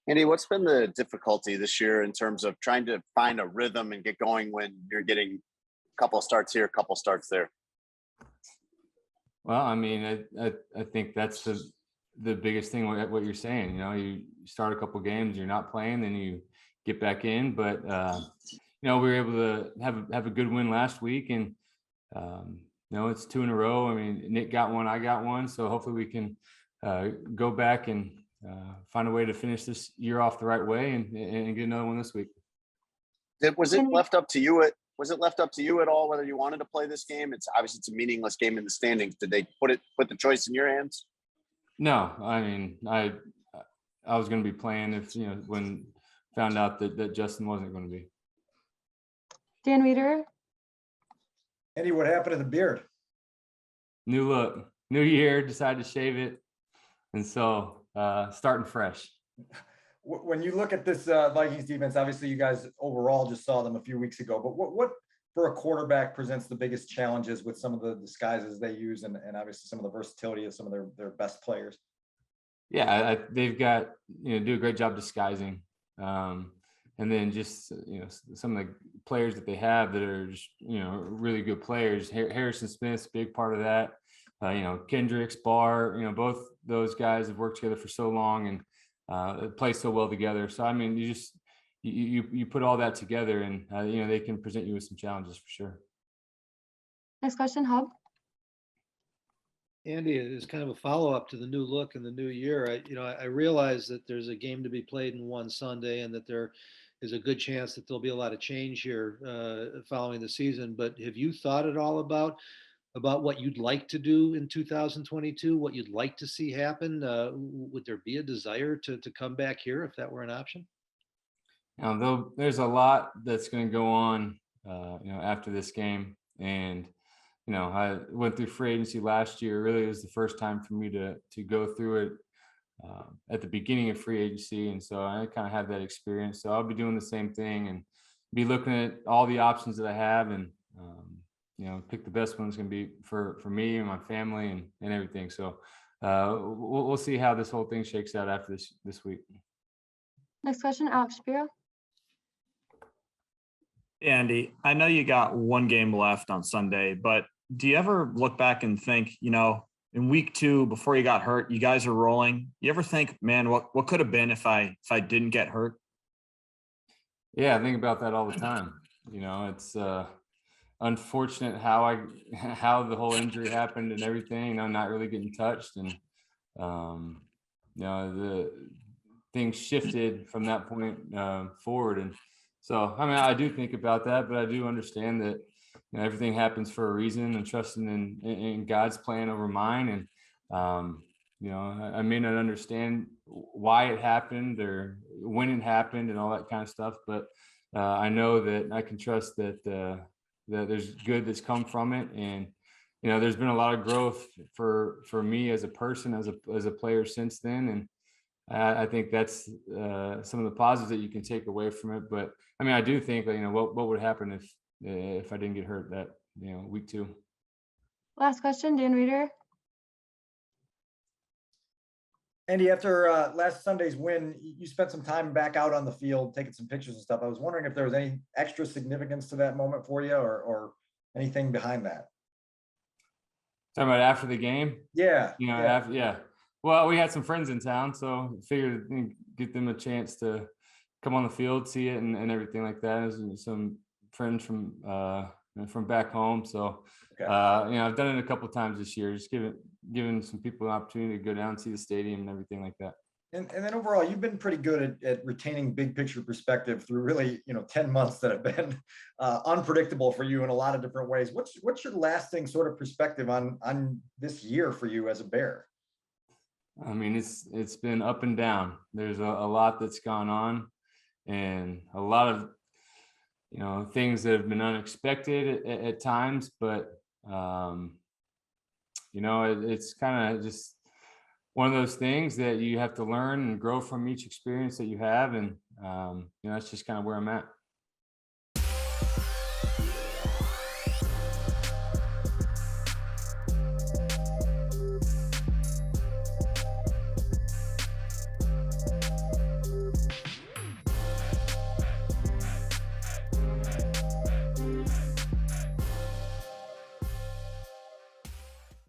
Andy, what's been the difficulty this year in terms of trying to find a rhythm and get going when you're getting a couple of starts here, a couple of starts there? Well, I mean, I think that's the biggest thing what you're saying. You start a couple games, you're not playing, then you get back in. But we were able to have a good win last week, and it's 2 in a row. I mean, Nick got one, I got one, so hopefully we can go back and find a way to finish this year off the right way and get another one this week. Was it left up to you at all whether you wanted to play this game? It's obviously a meaningless game in the standings. Did they put the choice in your hands? No, I mean, I was going to be playing if when found out that Justin wasn't going to be. Dan Reeder. Andy, what happened to the beard? New look, new year, decided to shave it, and so starting fresh. When you look at this Vikings defense, obviously you guys overall just saw them a few weeks ago, but what for a quarterback presents the biggest challenges with some of the disguises they use and obviously some of the versatility of some of their best players? Yeah, they've got, do a great job disguising. And then just, some of the players that they have that are just, really good players. Harrison Smith's a big part of that. Kendricks, Barr, both those guys have worked together for so long and play so well together. So, I mean, you put all that together and, they can present you with some challenges for sure. Next question, Hub. Andy, it is kind of a follow-up to the new look and the new year. I realize that there's a game to be played in one Sunday and that there is a good chance that there'll be a lot of change here following the season. But have you thought at all about what you'd like to do in 2022, what you'd like to see happen? Would there be a desire to come back here if that were an option? Though there's a lot that's going to go on, after this game. And, I went through free agency last year. Really, it was the first time for me to go through it at the beginning of free agency. And so I kind of had that experience. So I'll be doing the same thing and be looking at all the options that I have and, pick the best one that's going to be for me and my family and everything. So we'll see how this whole thing shakes out after this week. Next question, Alex Shapiro. Andy, I know you got one game left on Sunday, but do you ever look back and think, in week 2, before you got hurt, you guys are rolling. You ever think, man, what could have been if I didn't get hurt? Yeah, I think about that all the time. It's unfortunate how the whole injury happened and everything, not really getting touched. And, the things shifted from that point forward. And so, I mean, I do think about that, but I do understand that everything happens for a reason and trusting in God's plan over mine. And, I may not understand why it happened or when it happened and all that kind of stuff, but I know that I can trust that there's good that's come from it. And, there's been a lot of growth for me as a person, as a player since then. And I think that's some of the positives that you can take away from it. But I mean, I do think that, what would happen if I didn't get hurt that, week 2. Last question, Dan Reeder. Andy, after last Sunday's win, you spent some time back out on the field, taking some pictures and stuff. I was wondering if there was any extra significance to that moment for you or anything behind that. Talking about after the game? Yeah. Yeah. Well, we had some friends in town, so figured get them a chance to come on the field, see it, and everything like that. There's some friends from back home, so okay. I've done it a couple of times this year, just giving some people an opportunity to go down and see the stadium and everything like that. And then overall, you've been pretty good at retaining big picture perspective through really 10 months that have been unpredictable for you in a lot of different ways. What's your lasting sort of perspective on this year for you as a Bear? I mean, it's been up and down. There's a lot that's gone on and a lot of things that have been unexpected at times, but it's kind of just one of those things that you have to learn and grow from each experience that you have. And that's just kind of where I'm at.